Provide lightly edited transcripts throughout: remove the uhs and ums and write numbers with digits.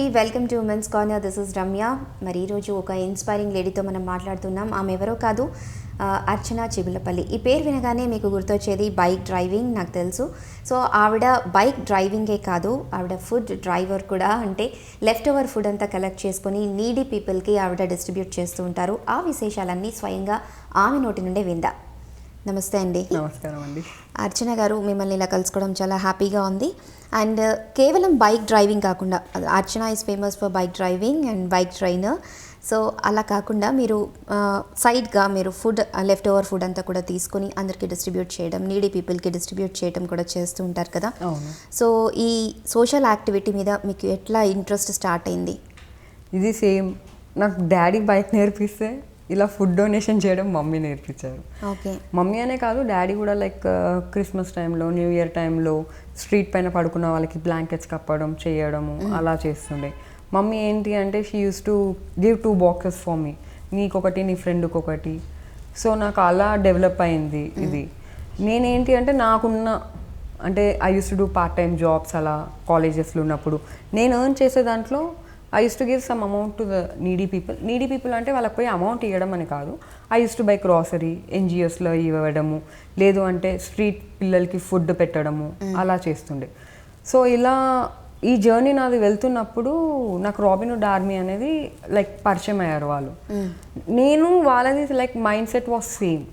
అండి, welcome to women's corner. This is Ramya. మరి ఈరోజు ఒక ఇన్స్పైరింగ్ లేడీతో మనం మాట్లాడుతున్నాం. ఆమె ఎవరో కాదు, అర్చన చిగులపల్లి. ఈ పేరు వినగానే మీకు గుర్తొచ్చేది బైక్ డ్రైవింగ్, నాకు తెలుసు. సో ఆవిడ బైక్ డ్రైవింగే కాదు, ఆవిడ ఫుడ్ డ్రైవర్ కూడా. అంటే లెఫ్ట్ ఓవర్ ఫుడ్ అంతా కలెక్ట్ చేసుకొని నీడీ పీపుల్కి ఆవిడ డిస్ట్రిబ్యూట్ చేస్తూ ఉంటారు. ఆ విశేషాలన్నీ స్వయంగా ఆమె నోటి నుండే విందా. నమస్తే అండి. నమస్కారం అండి. అర్చన గారు, మిమ్మల్ని ఇలా కలుసుకోవడం చాలా హ్యాపీగా ఉంది. అండ్ కేవలం బైక్ డ్రైవింగ్ కాకుండా, Archana is famous for bike driving and bike trainer. So అలా కాకుండా మీరు సైడ్గా మీరు ఫుడ్, లెఫ్ట్ ఓవర్ ఫుడ్ అంతా కూడా తీసుకొని అందరికీ డిస్ట్రిబ్యూట్ చేయడం, నీడీ పీపుల్కి డిస్ట్రిబ్యూట్ చేయడం కూడా చేస్తూ ఉంటారు కదా. సో ఈ సోషల్ యాక్టివిటీ మీద మీకు ఎట్లా ఇంట్రెస్ట్ స్టార్ట్ అయింది? ఇది సేమ్, నాకు డాడీ బైక్ నేర్పిస్తే ఇలా ఫుడ్ డొనేషన్ చేయడం మమ్మీ నేర్పించారు. ఓకే. మమ్మీ అనే కాదు, డాడీ కూడా లైక్ క్రిస్మస్ టైంలో, న్యూ ఇయర్ టైంలో స్ట్రీట్ పైన పడుకున్న వాళ్ళకి బ్లాంకెట్స్ కప్పడం చేయడము అలా చేస్తుండే. మమ్మీ ఏంటి అంటే she use to give 2 boxes for me, నీకొకటి నీ ఫ్రెండ్కి ఒకటి. సో నాకు అలా డెవలప్ అయింది ఇది. నేనేంటి అంటే నాకున్న అంటే I use to do part time jobs అలా కాలేజెస్లో ఉన్నప్పుడు నేను ఎర్న్ చేసే దాంట్లో I use to give some amount to the needy people. Needy people అంటే వాళ్ళకి పోయి అమౌంట్ ఇవ్వడం అని కాదు, I use to buy grocery, ఎన్జిఓస్లో ఇవ్వడము, లేదు అంటే స్ట్రీట్ పిల్లలకి ఫుడ్ పెట్టడము అలా చేస్తుండే. సో ఇలా ఈ జర్నీ నాది వెళ్తున్నప్పుడు నాకు రాబిన్హుడ్ ఆర్మీ అనేది లైక్ పరిచయం అయ్యారు వాళ్ళు. నేను వాళ్ళది like mind set was same.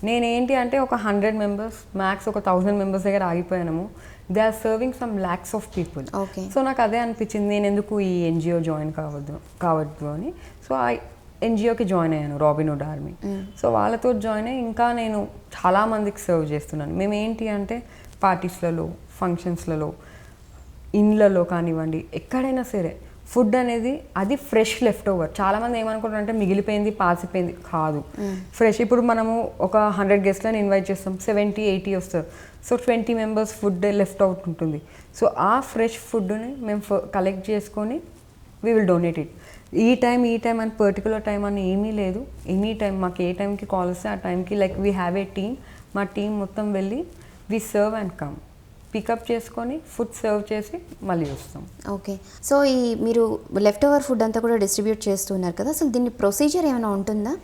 నేనేంటి అంటే ఒక 100 మెంబర్స్ మ్యాక్స్ ఒక 1000 మెంబర్స్ దగ్గర ఆగిపోయాము. They are serving some lakhs of people. So నాకు అదే అనిపించింది, నేను ఎందుకు ఈ ఎన్జిఓ జాయిన్ కావద్దు అని. సో ఆ ఎన్జిఓకి జాయిన్ అయ్యాను, రాబిన్హుడ్ ఆర్మీ. సో వాళ్ళతో జాయిన్ అయ్యి ఇంకా నేను చాలామందికి సర్వ్ చేస్తున్నాను. మేము ఏంటి అంటే పార్టీస్లలో, ఫంక్షన్స్లలో, ఇండ్లలో కానివ్వండి, ఎక్కడైనా సరే ఫుడ్ అనేది అది ఫ్రెష్ లెఫ్ట్ ఓవర్. చాలామంది ఏమనుకుంటారు అంటే మిగిలిపోయింది, పాసిపోయింది. కాదు, ఫ్రెష్. ఇప్పుడు మనము ఒక 100 గెస్ట్లను ఇన్వైట్ చేస్తాం, 70-80 వస్తారు. So 20 members food left out ఉంటుంది. సో ఆ ఫ్రెష్ ఫుడ్ని మేము కలెక్ట్ చేసుకొని వీ విల్ డొనేట్ ఇట్. ఈ టైం అని పర్టికులర్ టైం అని ఏమీ లేదు. ఎనీ టైం మాకు ఏ టైంకి కాల్ వస్తే ఆ టైంకి like we have a team. మా టీం మొత్తం వెళ్ళి we serve and come, pickup చేసుకొని ఫుడ్ సర్వ్ చేసి మళ్ళీ వస్తాం. ఓకే. సో ఈ మీరు లెఫ్ట్ ఓవర్ ఫుడ్ అంతా కూడా డిస్ట్రిబ్యూట్ చేస్తున్నారు కదా, అసలు దీన్ని ప్రొసీజర్ ఏమైనా ఉంటుందా?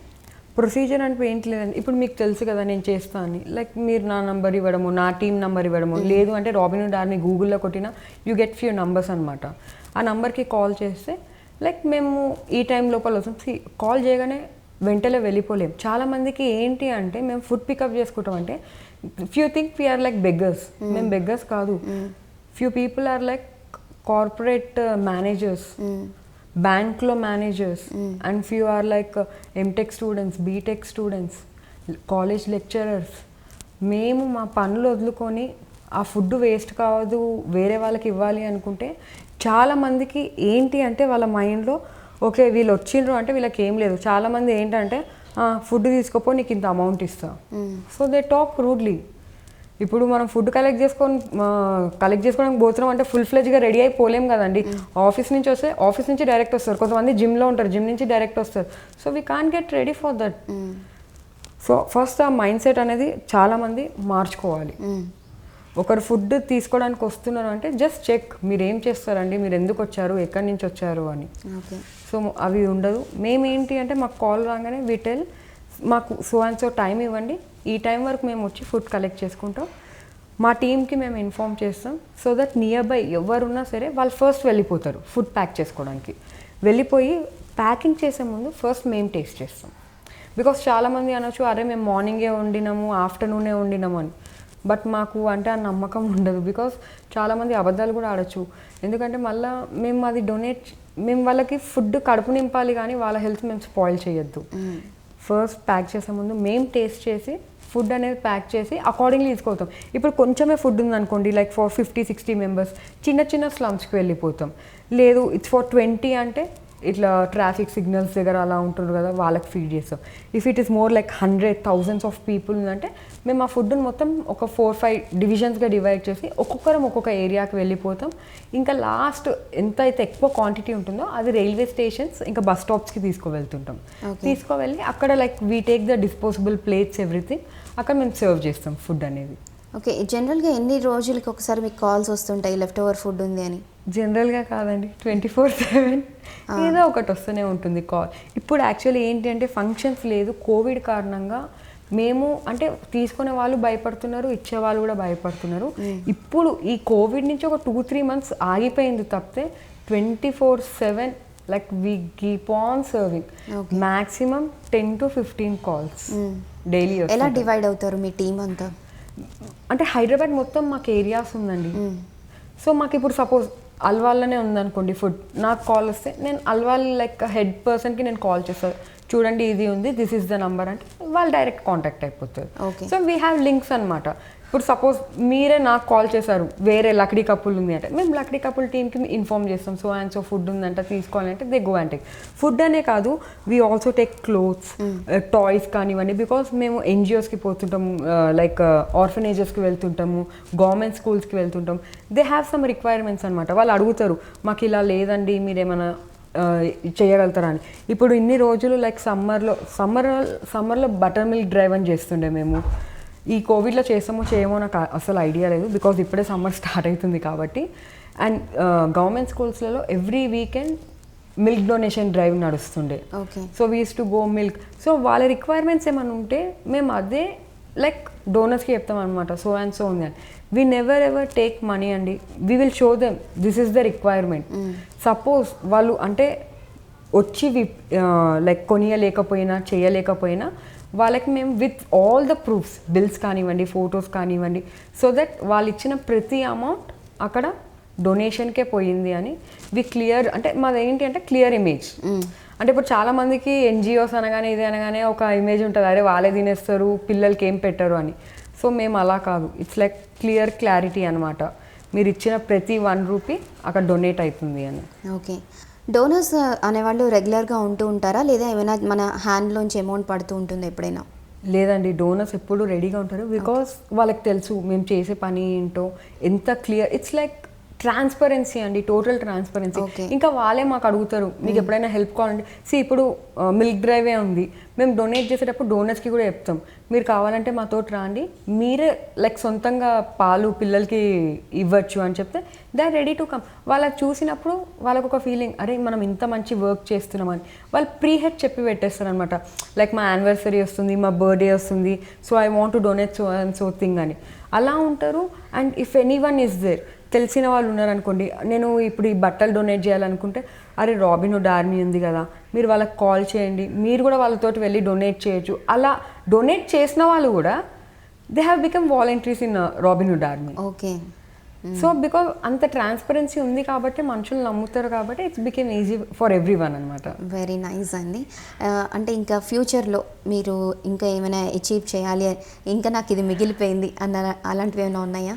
ప్రొసీజర్ అంటే ఏంటి లేదండి, ఇప్పుడు మీకు తెలుసు కదా నేను చేస్తా అని. లైక్ మీరు నా నంబర్ ఇవ్వడము, నా టీం నంబర్ ఇవ్వడము, లేదు అంటే రాబిన్హుడ్ ఆర్మీ గూగుల్లో కొట్టినా యూ గెట్ ఫ్యూ నంబర్స్ అనమాట. ఆ నంబర్కి కాల్ చేస్తే లైక్ మేము ఈ టైం లోపల వస్తాం. కాల్ చేయగానే వెంటనే వెళ్ళిపోలేం. చాలామందికి ఏంటి అంటే మేము ఫుడ్ పికప్ చేసుకుంటాం అంటే few think we're like beggars. మేము బెగ్గర్స్ కాదు. Few people are like corporate managers, బ్యాంక్లో managers, and few are like MTech students, BTech students, college lecturers. మేము మా పనులు వదులుకొని ఆ ఫుడ్ వేస్ట్ కావద్దు, వేరే వాళ్ళకి ఇవ్వాలి అనుకుంటే చాలామందికి ఏంటి అంటే వాళ్ళ మైండ్లో ఓకే వీళ్ళు వచ్చిండ్రు అంటే వీళ్ళకి ఏం లేదు. చాలామంది ఏంటంటే ఫుడ్ తీసుకోపో నీకు ఇంత అమౌంట్ ఇస్తా. So they talk rudely. ఇప్పుడు మనం ఫుడ్ కలెక్ట్ చేసుకోవడానికి పోతున్నాం అంటే ఫుల్ ఫ్లెజ్గా రెడీ అయిపోలేం కదండి. ఆఫీస్ నుంచి వస్తే ఆఫీస్ నుంచి డైరెక్ట్ వస్తారు, కొంతమంది జిమ్లో ఉంటారు, జిమ్ నుంచి డైరెక్ట్ వస్తారు. So we can't get ready for that. So first ఆ మైండ్ సెట్ అనేది చాలామంది మార్చుకోవాలి. ఒకరు ఫుడ్ తీసుకోవడానికి వస్తున్నారు అంటే జస్ట్ చెక్, మీరు ఏం చేస్తారండి, మీరు ఎందుకు వచ్చారు, ఎక్కడి నుంచి వచ్చారు అని. సో అవి ఉండదు. మేమేంటి అంటే మాకు కాల్ రాగానే వీటెల్ మాకు సో అండ్ సో టైం ఇవ్వండి, ఈ టైం వరకు మేము వచ్చి ఫుడ్ కలెక్ట్ చేసుకుంటాం. మా టీంకి మేము ఇన్ఫామ్ చేస్తాం. సో దట్ నియర్ బై ఎవరున్నా సరే వాళ్ళు ఫస్ట్ వెళ్ళిపోతారు ఫుడ్ ప్యాక్ చేసుకోవడానికి. వెళ్ళిపోయి ప్యాకింగ్ చేసే ముందు ఫస్ట్ మేము టేస్ట్ చేస్తాం. బికాస్ చాలామంది అనొచ్చు అరే మేము మార్నింగే వండినాము, ఆఫ్టర్నూనే వండినాము అని. బట్ మాకు అంటే ఆ నమ్మకం ఉండదు. బికాస్ చాలామంది అబద్ధాలు కూడా ఆడచ్చు. ఎందుకంటే మళ్ళీ మేము అది మేము వాళ్ళకి ఫుడ్ కడుపు నింపాలి కానీ వాళ్ళ హెల్త్ మేము స్పాయిల్ చేయొద్దు. ఫస్ట్ ప్యాక్ చేసే ముందు మేము టేస్ట్ చేసి ఫుడ్ అనేది ప్యాక్ చేసి అకార్డింగ్లీ తీసుకోతాం. ఇప్పుడు కొంచెమే ఫుడ్ ఉందనుకోండి, లైక్ ఫర్ 50-60 మెంబర్స్, చిన్న స్లమ్స్కి వెళ్ళిపోతాం. లేదు ఇట్స్ ఫర్ 20 అంటే ఇట్లా ట్రాఫిక్ సిగ్నల్స్ దగ్గర అలా ఉంటున్నారు కదా, వాళ్ళకి ఫీడ్ చేస్తాం. If it is more like 100,000 of people అంటే మేము ఆ ఫుడ్ని మొత్తం ఒక 4-5 డివిజన్స్గా డివైడ్ చేసి ఒక్కొక్కరం ఒక్కొక్క ఏరియాకి వెళ్ళిపోతాం. ఇంకా లాస్ట్ ఎంత అయితే ఎక్కువ క్వాంటిటీ ఉంటుందో అది రైల్వే స్టేషన్స్ ఇంకా బస్ స్టాప్స్కి తీసుకువెళ్తుంటాం. తీసుకువెళ్ళి అక్కడ like we take the disposable plates everything, అక్కడ మేము సర్వ్ చేస్తాం ఫుడ్ అనేది. ఓకే. జనరల్గా ఎన్ని రోజులకి ఒకసారి మీకు కాల్స్ వస్తుంటాయి లెఫ్ట్ ఓవర్ ఫుడ్ ఉంది అని? జనరల్గా కాదండి, 24/7 ఏదో ఒకటి వస్తూనే ఉంటుంది కాల్. ఇప్పుడు యాక్చువల్లీ ఏంటి అంటే ఫంక్షన్స్ లేదు, కోవిడ్ కారణంగా మేము అంటే తీసుకునే వాళ్ళు భయపడుతున్నారు, ఇచ్చే వాళ్ళు కూడా భయపడుతున్నారు. ఇప్పుడు ఈ కోవిడ్ నుంచి ఒక 2-3 months ఆగిపోయింది తప్పితే 24/7 like we keep on serving maximum 10 to 15 calls daily. ఎలా డివైడ్ అవుతారు మీ టీం అంతా? అంటే హైదరాబాద్ మొత్తం మాకు ఏరియాస్ ఉందండి. సో మాకు ఇప్పుడు సపోజ్ అల్వాల్లోనే ఉందనుకోండి ఫుడ్, నాకు కాల్ వస్తే నేను అల్వాల్ లైక్ హెడ్ పర్సన్కి నేను కాల్ చేస్తాను, చూడండి ఇది ఉంది, దిస్ ఈస్ ద నంబర్ అంటే వాళ్ళు డైరెక్ట్ కాంటాక్ట్ అయిపోతారు. సో వీ హ్యావ్ లింక్స్ అనమాట. ఇప్పుడు సపోజ్ మీరే నాకు కాల్ చేశారు, వేరే లక్డీ కపుల్ ఉంది అంటే మేము లక్డీ కపుల్ టీమ్కి ఇన్ఫార్మ్ చేస్తాం, సో అండ్ సో ఫుడ్ ఉందంట తీసుకోవాలంటే they go and take. Food అనే కాదు, we also take clothes, toys కానివ్వండి, బికాస్ మేము ఎన్జిఓస్కి పోతుంటాము, లైక్ ఆర్ఫనేజెస్కి వెళ్తుంటాము, గవర్నమెంట్ స్కూల్స్కి వెళ్తుంటాం. దే హ్యావ్ సమ్ రిక్వైర్మెంట్స్ అనమాట. వాళ్ళు అడుగుతారు మాకు ఇలా లేదండి మీరేమైనా చేయగలుగుతారా అని. ఇప్పుడు ఇన్ని రోజులు లైక్ సమ్మర్లో బటర్ మిల్క్ డ్రైవ్ అని చేస్తుండే మేము. ఈ కోవిడ్లో చేస్తామో చేయమో నాకు అసలు ఐడియా లేదు, బికాజ్ ఇప్పుడే సమ్మర్ స్టార్ట్ అవుతుంది కాబట్టి. అండ్ గవర్నమెంట్ స్కూల్స్లలో every weekend milk donation drive నడుస్తుండే. So we use to go milk. So వాళ్ళ రిక్వైర్మెంట్స్ ఏమైనా ఉంటే మేము అదే లైక్ డోనర్స్కి చెప్తాం అనమాట, సో అండ్ సో ఉంది అని. We never ever take money అండి, we will show them this is the requirement. Suppose వాళ్ళు అంటే వచ్చి లైక్ కొనియలేకపోయినా చేయలేకపోయినా వాళ్ళకి మేము with all the proofs, bills కానివ్వండి, ఫొటోస్ కానివ్వండి, సో దట్ వాళ్ళు ఇచ్చిన ప్రతి అమౌంట్ అక్కడ డొనేషన్కే పోయింది అని వి క్లియర్. అంటే మాది ఏంటి అంటే క్లియర్ ఇమేజ్. అంటే ఇప్పుడు చాలామందికి ఎన్జిఓస్ అనగానే ఇది అనగానే ఒక ఇమేజ్ ఉంటుంది, అరే వాళ్ళే తినేస్తారు పిల్లలకి ఏం పెట్టరు అని. సో మేము అలా కాదు, ఇట్స్ లైక్ క్లియర్ క్లారిటీ అనమాట. మీరు ఇచ్చిన ప్రతి 1 రూపీ అక్కడ డొనేట్ అవుతుంది అని. ఓకే. డోనర్స్ అనేవాళ్ళు రెగ్యులర్గా ఉంటూ ఉంటారా, లేదా ఏమైనా మన హ్యాండ్లోంచి అమౌంట్ పడుతూ ఉంటుందా ఎప్పుడైనా? లేదండి, డోనర్స్ ఎప్పుడు రెడీగా ఉంటారు, బికాస్ వాళ్ళకి తెలుసు మేము చేసే పని ఏంటో ఎంత క్లియర్. ఇట్స్ లైక్ ట్రాన్స్పరెన్సీ అండి, టోటల్ ట్రాన్స్పరెన్సీ. ఇంకా వాళ్ళే మాకు అడుగుతారు మీకు ఎప్పుడైనా హెల్ప్ కావాలంటే, ఇప్పుడు మిల్క్ డ్రైవే ఉంది, మేము డొనేట్ చేసేటప్పుడు డోనర్స్కి కూడా చెప్తాం, మీరు కావాలంటే మాతో రండి, మీరే లైక్ సొంతంగా పాలు పిల్లలకి ఇవ్వచ్చు అని చెప్తే they are ready to come. వాళ్ళకి చూసినప్పుడు వాళ్ళకు ఒక ఫీలింగ్, అరే మనం ఇంత మంచి వర్క్ చేస్తున్నామని. వాళ్ళు ప్రీహెడ్ చెప్పి పెట్టేస్తారు అనమాట, లైక్ మా యానివర్సరీ వస్తుంది, మా బర్త్డే వస్తుంది, so I want to donate so and so thing అని అలా ఉంటారు. And if any one is there, తెలిసిన వాళ్ళు ఉన్నారనుకోండి, నేను ఇప్పుడు ఈ బట్టలు డొనేట్ చేయాలనుకుంటే, అరే రాబిన్హుడ్ ఆర్మీ ఉంది కదా, మీరు వాళ్ళకి కాల్ చేయండి, మీరు కూడా వాళ్ళతోటి వెళ్ళి డొనేట్ చేయొచ్చు. అలా డొనేట్ చేసిన వాళ్ళు కూడా they have become volunteers in Robin Hood army. Okay. So because అంత ట్రాన్స్పరెన్సీ ఉంది కాబట్టి మనుషులు నమ్ముతారు కాబట్టి it's become easy for every one అనమాట. వెరీ నైస్ అండి. అంటే ఇంకా ఫ్యూచర్లో మీరు ఇంకా ఏమైనా అచీవ్ చేయాలి, ఇంకా నాకు ఇది మిగిలిపోయింది అన్న అలాంటివి ఏమైనా ఉన్నాయా?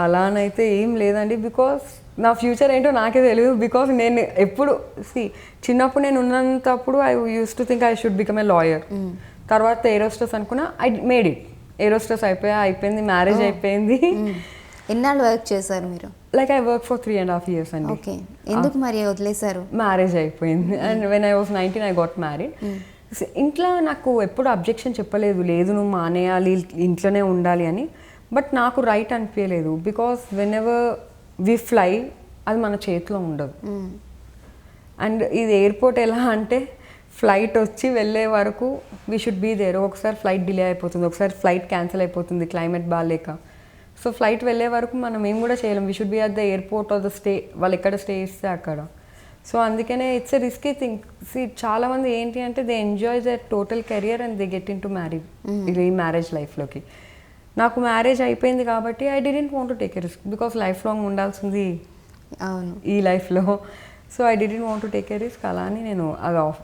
అలానైతే ఏం లేదండి, బికాస్ నా ఫ్యూచర్ ఏంటో నాకే తెలియదు. బికాస్ నేను ఎప్పుడు చిన్నప్పుడు నేను ఉన్నంతప్పుడు I use to think I should become a lawyer. తర్వాత ఏరోస్ట్రెస్ అనుకున్నా, ఐ మేడ్ ఇట్. ఏరోస్ట్రెస్ అయిపోయింది, మ్యారేజ్ అయిపోయింది. ఎన్నాళ్ళు వర్క్ చేశారు మీరు? Like I work for 3.5 years అండి. ఓకే. ఎందుకు మరి వదిలేశారు? మ్యారేజ్ అయిపోయింది. And when I was 19 I got married. ఇంట్లో నాకు ఎప్పుడు అబ్జెక్షన్ చెప్పలేదు, లేదు నువ్వు మానేయాలి ఇంట్లోనే ఉండాలి అని. బట్ నాకు రైట్ అనిపించలేదు, because when ever we fly అది మన చేతిలో ఉండదు. అండ్ ఇది ఎయిర్పోర్ట్ ఎలా అంటే ఫ్లైట్ వచ్చి వెళ్ళే వరకు వీ షుడ్ బీ దేర్. ఒకసారి ఫ్లైట్ డిలే అయిపోతుంది, ఒకసారి ఫ్లైట్ క్యాన్సిల్ అయిపోతుంది క్లైమేట్ బాగాలేక. సో ఫ్లైట్ వెళ్ళే వరకు మనం ఏం కూడా చేయలేం. We should be at the airport or the stay, వాళ్ళు ఎక్కడ స్టే ఇస్తే అక్కడ. సో అందుకనే ఇట్స్ ఎ రిస్కీ థింగ్. చాలామంది ఏంటి అంటే they enjoy there total career and they get in to ఈ మ్యారేజ్ లైఫ్లోకి. నాకు మ్యారేజ్ అయిపోయింది కాబట్టి I didn't want to take a risk, because life long ఉండాల్సింది ఈ లైఫ్లో. So I didn't want to take a risk. అలా అని నేను అది ఆఫ్.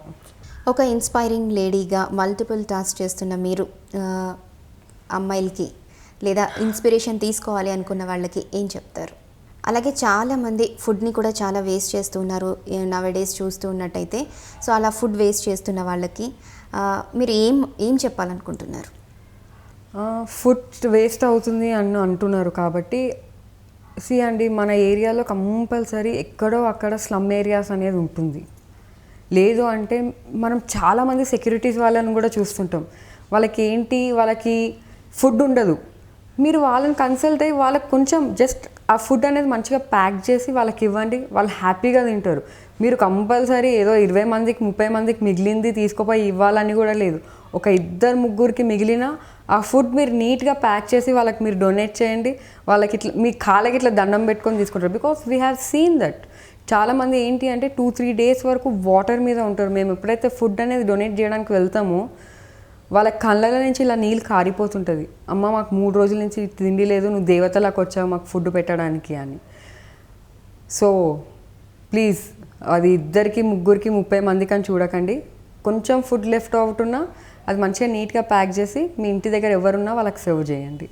ఒక ఇన్స్పైరింగ్ లేడీగా మల్టిపుల్ టాస్క్ చేస్తున్న మీరు అమ్మాయిలకి లేదా ఇన్స్పిరేషన్ తీసుకోవాలి అనుకున్న వాళ్ళకి ఏం చెప్తారు? అలాగే చాలామంది ఫుడ్ని కూడా చాలా వేస్ట్ చేస్తున్నారు నవడేస్ చూస్తూ ఉన్నట్టయితే. సో అలా ఫుడ్ వేస్ట్ చేస్తున్న వాళ్ళకి మీరు ఏం చెప్పాలనుకుంటున్నారు? ఫుడ్ వేస్ట్ అవుతుంది అని అంటున్నారు కాబట్టి అండి, మన ఏరియాలో కంపల్సరీ ఎక్కడో అక్కడ స్లమ్ ఏరియాస్ అనేది ఉంటుంది. లేదు అంటే మనం చాలామంది సెక్యూరిటీస్ వాళ్ళని కూడా చూస్తుంటాం, వాళ్ళకి ఫుడ్ ఉండదు. మీరు వాళ్ళని కన్సల్ట్ అయ్యి వాళ్ళకి కొంచెం జస్ట్ ఆ ఫుడ్ అనేది మంచిగా ప్యాక్ చేసి వాళ్ళకి ఇవ్వండి, వాళ్ళు హ్యాపీగా తింటారు. మీరు కంపల్సరీ ఏదో 20 మందికి 30 మందికి మిగిలింది తీసుకుపోయి ఇవ్వాలని కూడా లేదు. ఒక 2-3కి మిగిలిన ఆ ఫుడ్ మీరు నీట్గా ప్యాక్ చేసి వాళ్ళకి మీరు డొనేట్ చేయండి. వాళ్ళకి ఇట్లా మీ కాళ్ళకి ఇట్లా దండం పెట్టుకొని తీసుకుంటారు. Because we have seen that చాలామంది ఏంటి అంటే 2-3 డేస్ వరకు వాటర్ మీద ఉంటారు. మేము ఎప్పుడైతే ఫుడ్ అనేది డొనేట్ చేయడానికి వెళ్తామో వాళ్ళ కళ్ళ నుంచి ఇలా నీళ్ళు కారిపోతుంటుంది. అమ్మ మాకు 3 రోజుల నుంచి తిండి లేదు, నువ్వు దేవతలకు వచ్చావు మాకు ఫుడ్ పెట్టడానికి అని. సో ప్లీజ్ అది 2-3, 30 మందికి అని చూడకండి. కొంచెం ఫుడ్ లెఫ్ట్ అవుట్ ఉన్నా అది మంచిగా నీట్గా ప్యాక్ చేసి మీ ఇంటి దగ్గర ఎవరున్నా వాళ్ళకి సర్వ్ చేయండి.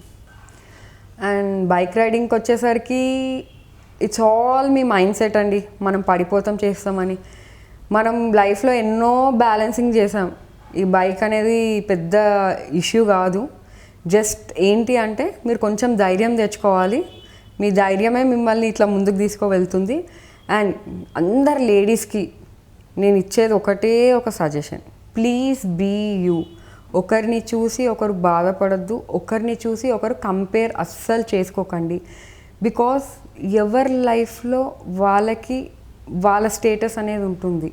అండ్ బైక్ రైడింగ్కి వచ్చేసరికి it's all me mind set అండి. మనం పడిపోతాం చేస్తామని మనం లైఫ్లో ఎన్నో బ్యాలెన్సింగ్ చేసాం. ఈ బైక్ అనేది పెద్ద ఇష్యూ కాదు. జస్ట్ ఏంటి అంటే మీరు కొంచెం ధైర్యం తెచ్చుకోవాలి. మీ ధైర్యమే మిమ్మల్ని ఇట్లా ముందుకు తీసుకువెళ్తుంది. అండ్ అందరు లేడీస్కి నేను ఇచ్చేది ఒకటే ఒక సజెషన్, ప్లీజ్ బీ యూ. ఒకరిని చూసి ఒకరు బాధపడద్దు, ఒకరిని చూసి ఒకరు కంపేర్ అస్సలు చేసుకోకండి. బికాస్ ఎవరి లైఫ్లో వాళ్ళకి వాళ్ళ స్టేటస్ అనేది ఉంటుంది.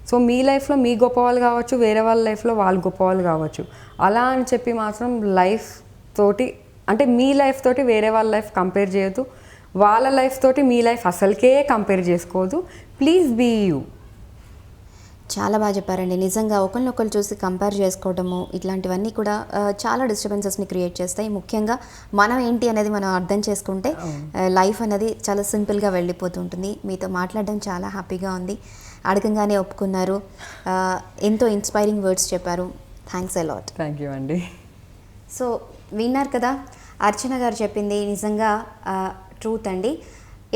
సో మీ లైఫ్లో మీ గొప్పవాళ్ళు కావచ్చు, వేరే వాళ్ళ లైఫ్లో వాళ్ళు గొప్పవాళ్ళు కావచ్చు. అలా అని చెప్పి మాత్రం లైఫ్ తోటి అంటే మీ లైఫ్ తోటి వేరే వాళ్ళ లైఫ్ కంపేర్ చేయొద్దు. వాళ్ళ లైఫ్ తోటి మీ లైఫ్ అసలుకే కంపేర్ చేసుకోవద్దు. Please be you. చాలా బాగా చెప్పారండి. నిజంగా ఒకరినొకరు చూసి కంపేర్ చేసుకోవడము ఇట్లాంటివన్నీ కూడా చాలా డిస్టర్బెన్సెస్ని క్రియేట్ చేస్తాయి. ముఖ్యంగా మనం ఏంటి అనేది మనం అర్థం చేసుకుంటే లైఫ్ అనేది చాలా సింపుల్గా వెళ్ళిపోతుంటుంది. మీతో మాట్లాడడం చాలా హ్యాపీగా ఉంది. అడగంగానే ఒప్పుకున్నారు. ఎంతో ఇన్స్పైరింగ్ వర్డ్స్ చెప్పారు. Thanks a lot. థ్యాంక్ యూ అండి. సో విన్నారు కదా, అర్చన గారు చెప్పింది నిజంగా ట్రూత్ అండి.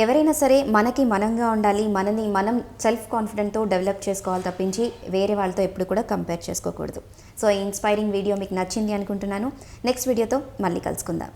ఎవరైనా సరే మనకి మనంగా ఉండాలి, మనని మనం సెల్ఫ్ కాన్ఫిడెంట్తో డెవలప్ చేసుకోవాలి తప్పించి వేరే వాళ్ళతో ఎప్పుడు కూడా కంపేర్ చేసుకోకూడదు. సో ఈ ఇన్స్పైరింగ్ వీడియో మీకు నచ్చింది అనుకుంటున్నాను. నెక్స్ట్ వీడియోతో మళ్ళీ కలుసుకుందాం.